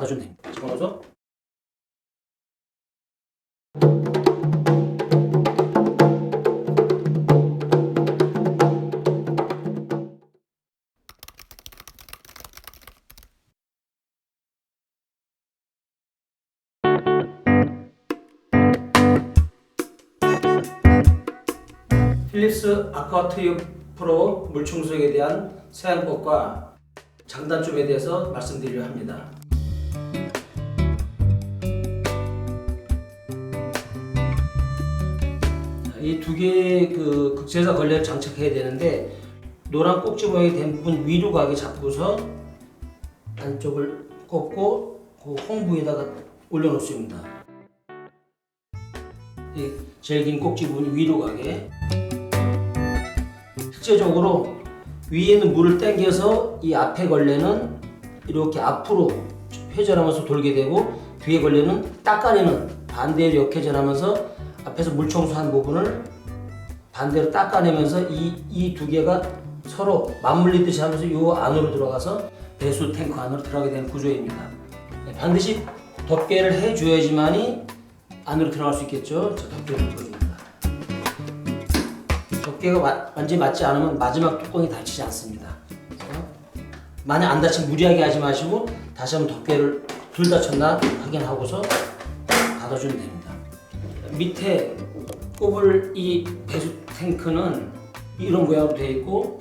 닫아주면 됩니다. 집어넣어서 필립스 아쿠아트유 프로 물청소기에 대한 사용법과 장단점에 대해서 말씀드리려 합니다. 이 두 개의 극세사 걸레를 장착해야 되는데, 노란 꼭지 모양이 된 부분 위로 가게 잡고서 안쪽을 꼽고 그 홍부에다가 올려놓습니다. 이 제일 긴 꼭지 부분 위로 가게. 실제적으로 위에는 물을 당겨서 이 앞에 걸레는 이렇게 앞으로 회전하면서 돌게 되고, 뒤에 걸레는 닦아내는 반대로 역회전하면서 앞에서 물 청소한 부분을 반대로 닦아내면서 이 두 개가 서로 맞물리듯이 하면서 이 안으로 들어가서 배수 탱크 안으로 들어가게 되는 구조입니다. 반드시 덮개를 해줘야지만이 안으로 들어갈 수 있겠죠. 자, 덮개를 풀어줍니다. 덮개가 완전히 맞지 않으면 마지막 뚜껑이 닫히지 않습니다. 만약 안 닫히면 무리하게 하지 마시고 다시 한번 덮개를 둘 닫혔나 확인하고서 닫아주면 됩니다. 밑에 꼽을 이 배수 탱크는 이런 모양으로 되어 있고,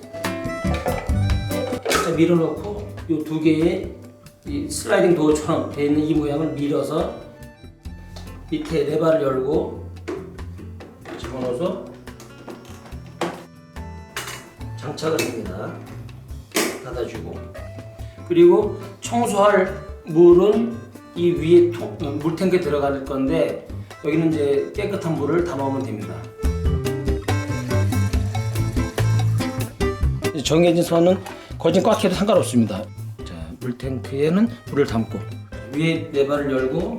밀어넣고 이 두 개의 이 슬라이딩 도어처럼 되어 있는 이 모양을 밀어서 밑에 레바를 열고 집어넣어서 장착을 합니다. 닫아주고, 그리고 청소할 물은 이 위에 물탱크에 들어갈 건데, 여기는 이제 깨끗한 물을 담아오면 됩니다. 정해진 선은 거진 꽉 해도 상관없습니다. 자, 물탱크에는 물을 담고 위에 레바를 열고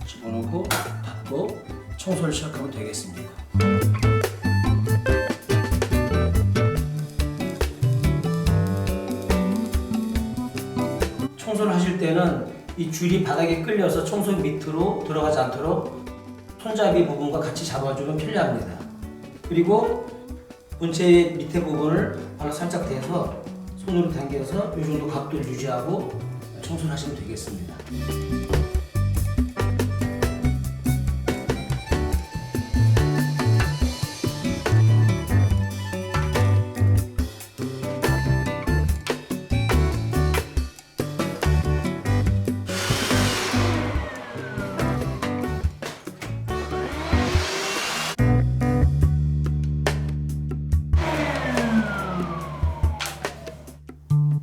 집어넣고 닫고 청소를 시작하면 되겠습니다. 청소를 하실 때는 이 줄이 바닥에 끌려서 청소기 밑으로 들어가지 않도록 손잡이 부분과 같이 잡아주면 편리합니다. 그리고 본체 밑에 부분을 발로 살짝 대서 손으로 당겨서 이 정도 각도를 유지하고 청소를 하시면 되겠습니다.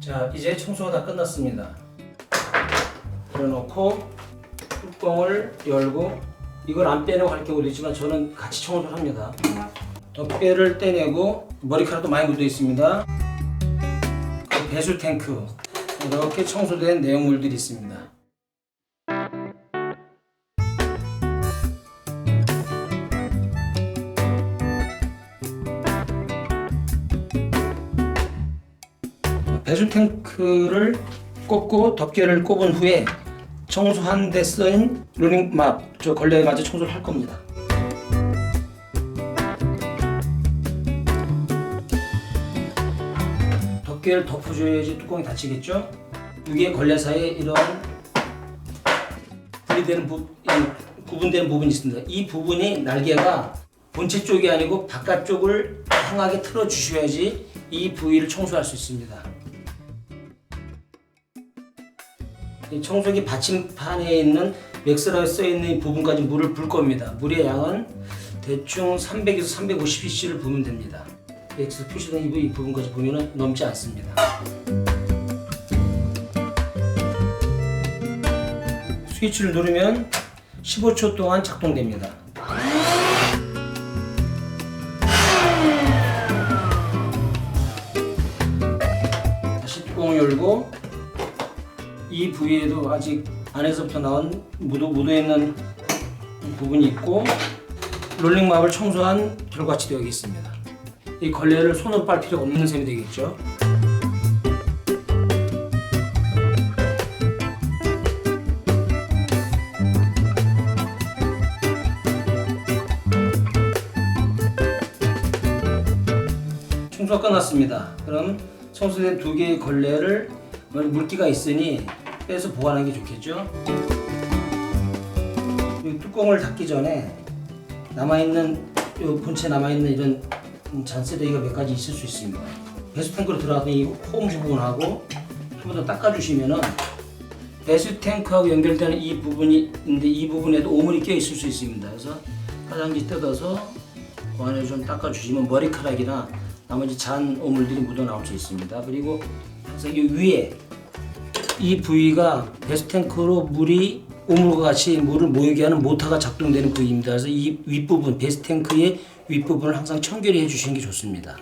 자, 이제 청소가 다 끝났습니다. 열어놓고 뚜껑을 열고, 이걸 안 빼내고 할 경우도 있지만 저는 같이 청소를 합니다. 덮개를 떼내고, 머리카락도 많이 묻어 있습니다. 배수 탱크, 이렇게 청소된 내용물들이 있습니다. 배수 탱크를 꼽고 덮개를 꼽은 후에 청소한 데 쓰인 롤링 막 저 걸레에 맞춰 청소를 할 겁니다. 덮개를 덮어줘야지 뚜껑이 닫히겠죠? 위에 걸레 사이에 이런 분리되는 구분되는 부분이 있습니다. 이 부분이 날개가 본체 쪽이 아니고 바깥쪽을 향하게 틀어 주셔야지 이 부위를 청소할 수 있습니다. 이 청소기 받침판에 있는 맥스라고 써있는 이 부분까지 물을 붓을 겁니다. 물의 양은 대충 300에서 350cc를 부으면 됩니다. 맥스 표시된 이 부분까지 부으면 넘지 않습니다. 스위치를 누르면 15초 동안 작동됩니다. 다시 뚜껑을 열고, 이 부위에도 아직 안에서부터 나온 묻어있는 부분이 있고, 롤링막을 청소한 결과치도 여기 있습니다. 이 걸레를 손으로 빨 필요가 없는 셈이 되겠죠. 청소가 끝났습니다. 그럼 청소된 두 개의 걸레를 물기가 있으니 빼서 보관하는 게 좋겠죠. 이 뚜껑을 닫기 전에 남아있는 요 본체 남아있는 이런 잔쓰레기가 몇 가지 있을 수 있습니다. 배수탱크로 들어가던 이 홈 부분하고 좀 더 닦아주시면은 배수탱크하고 연결되는 이 부분이 있는데 이 부분에도 오물이 껴 있을 수 있습니다. 그래서 화장지 뜯어서 그 안에 좀 닦아주시면 머리카락이나 나머지 잔 오물들이 묻어 나올 수 있습니다. 그리고 항상 이 위에 이 부위가 배수탱크로 물이 오물과 같이 물을 모이게 하는 모터가 작동되는 부위입니다. 그래서 이 윗부분, 배수탱크의 윗부분을 항상 청결히 해주시는 게 좋습니다.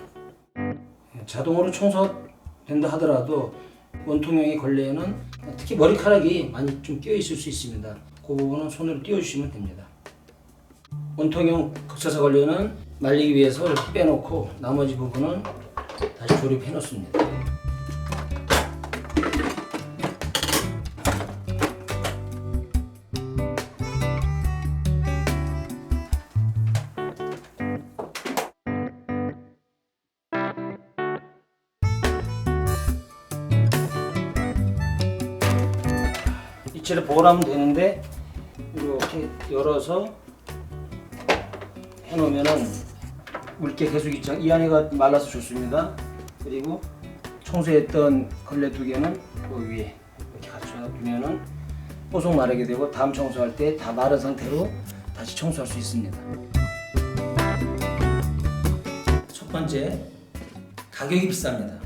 자동으로 청소된다 하더라도 원통형의 걸레에는 특히 머리카락이 많이 좀 끼어 있을 수 있습니다. 그 부분은 손으로 띄워주시면 됩니다. 원통형 극차사 걸레는 말리기 위해서 이렇게 빼놓고 나머지 부분은 다시 조립해 놓습니다. 이체를 보관하면 되는데 이렇게 열어서 해놓으면은 물기 계속 있죠. 이 안에가 말라서 좋습니다. 그리고 청소했던 걸레 두 개는 그 위에 이렇게 갖춰두면은 보송 마르게 되고 다음 청소할 때 다 마른 상태로 다시 청소할 수 있습니다. 첫 번째, 가격이 비쌉니다.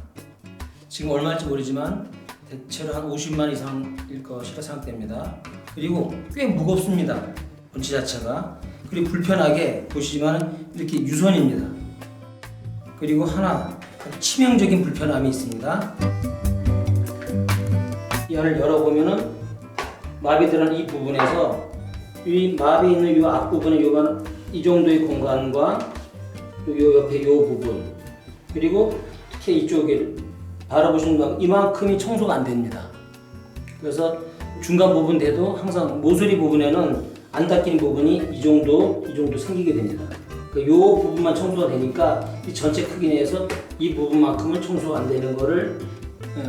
지금 얼마일지 모르지만 대체로 한 50만 이상일 것이라 생각됩니다. 그리고 꽤 무겁습니다. 본체 자체가. 그리고 불편하게 보시지만 이렇게 유선입니다. 그리고 하나 치명적인 불편함이 있습니다. 이 안을 열어보면은 마비들은 이 부분에서 이 마비 있는 이 앞부분에 이 정도의 공간과 요 옆에 요 부분 그리고 특히 이쪽에 바라보시는 이만큼이 청소가 안 됩니다. 그래서 중간 부분 돼도 항상 모서리 부분에는 안 닦인 부분이 이 정도 생기게 됩니다. 그러니까 이 부분만 청소가 되니까 이 전체 크기 내에서 이 부분만큼은 청소가 안 되는 거를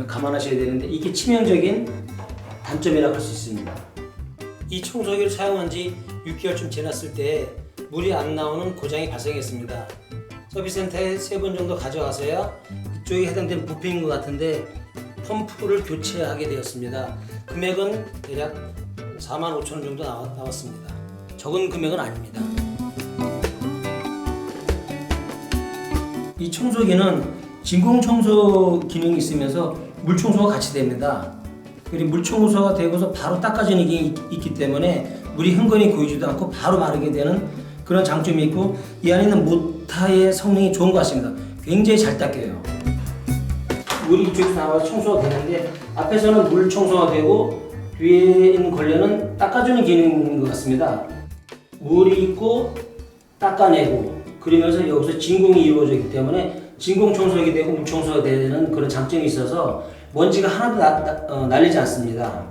감안하셔야 되는데 이게 치명적인 단점이라고 할 수 있습니다. 이 청소기를 사용한 지 6개월쯤 지났을 때 물이 안 나오는 고장이 발생했습니다. 서비스센터에 3번 정도 가져가서야 이쪽에 해당되는 부품인 것 같은데 펌프를 교체하게 되었습니다. 금액은 대략 45,000원 정도 나왔습니다. 적은 금액은 아닙니다. 이 청소기는 진공 청소 기능이 있으면서 물 청소가 같이 됩니다. 그리고 물 청소가 되고서 바로 닦아지는 게 있기 때문에 물이 흥건히 고이지도 않고 바로 마르게 되는 그런 장점이 있고 이 안에 있는 모타의 성능이 좋은 것 같습니다. 굉장히 잘 닦여요. 물이 이쪽에서 나와서 청소가 되는데 앞에서는 물 청소가 되고 뒤에 있는 걸레는 닦아주는 기능인 것 같습니다. 물이 있고 닦아내고 그러면서 여기서 진공이 이루어지기 때문에 진공 청소하게 되고 물 청소가 되는 그런 장점이 있어서 먼지가 하나도 날리지 않습니다.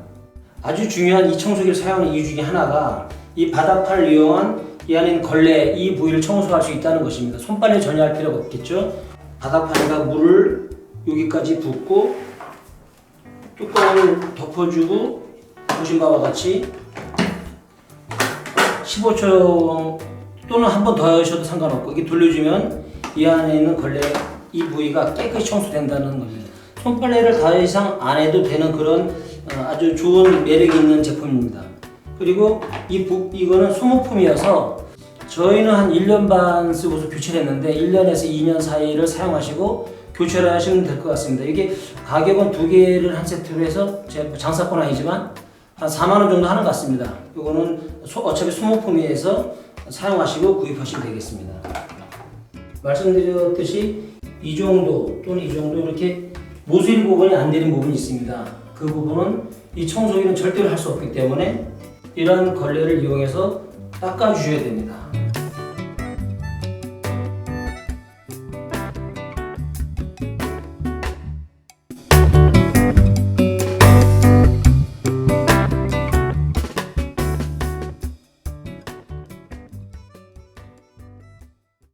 아주 중요한 이 청소기를 사용하는 이유 중에 하나가 이 바닥판을 이용한 이 안에 있는 걸레 이 부위를 청소할 수 있다는 것입니다. 손빨래 전혀 할 필요가 없겠죠. 바닥판에다 물을 여기까지 붓고 뚜껑을 덮어주고 보신 바와 같이 15초 또는 한 번 더 하셔도 상관없고 이게 돌려주면 이 안에 있는 걸레 이 부위가 깨끗이 청소된다는 겁니다. 손빨래를 더 이상 안 해도 되는 그런 아주 좋은 매력이 있는 제품입니다. 그리고 이거는 소모품이어서 저희는 한 1년 반 쓰고서 교체를 했는데 1년에서 2년 사이를 사용하시고 교체를 하시면 될 것 같습니다. 이게 가격은 두 개를 한 세트로 해서 제가 장사권 아니지만 한 4만 원 정도 하는 것 같습니다. 이거는 어차피 소모품이어서 사용하시고 구입하시면 되겠습니다. 말씀드렸듯이 이 정도 또는 이 정도 이렇게 모서리 부분이 안 되는 부분이 있습니다. 그 부분은 이 청소기는 절대로 할 수 없기 때문에 이런 걸레를 이용해서 닦아주셔야 됩니다.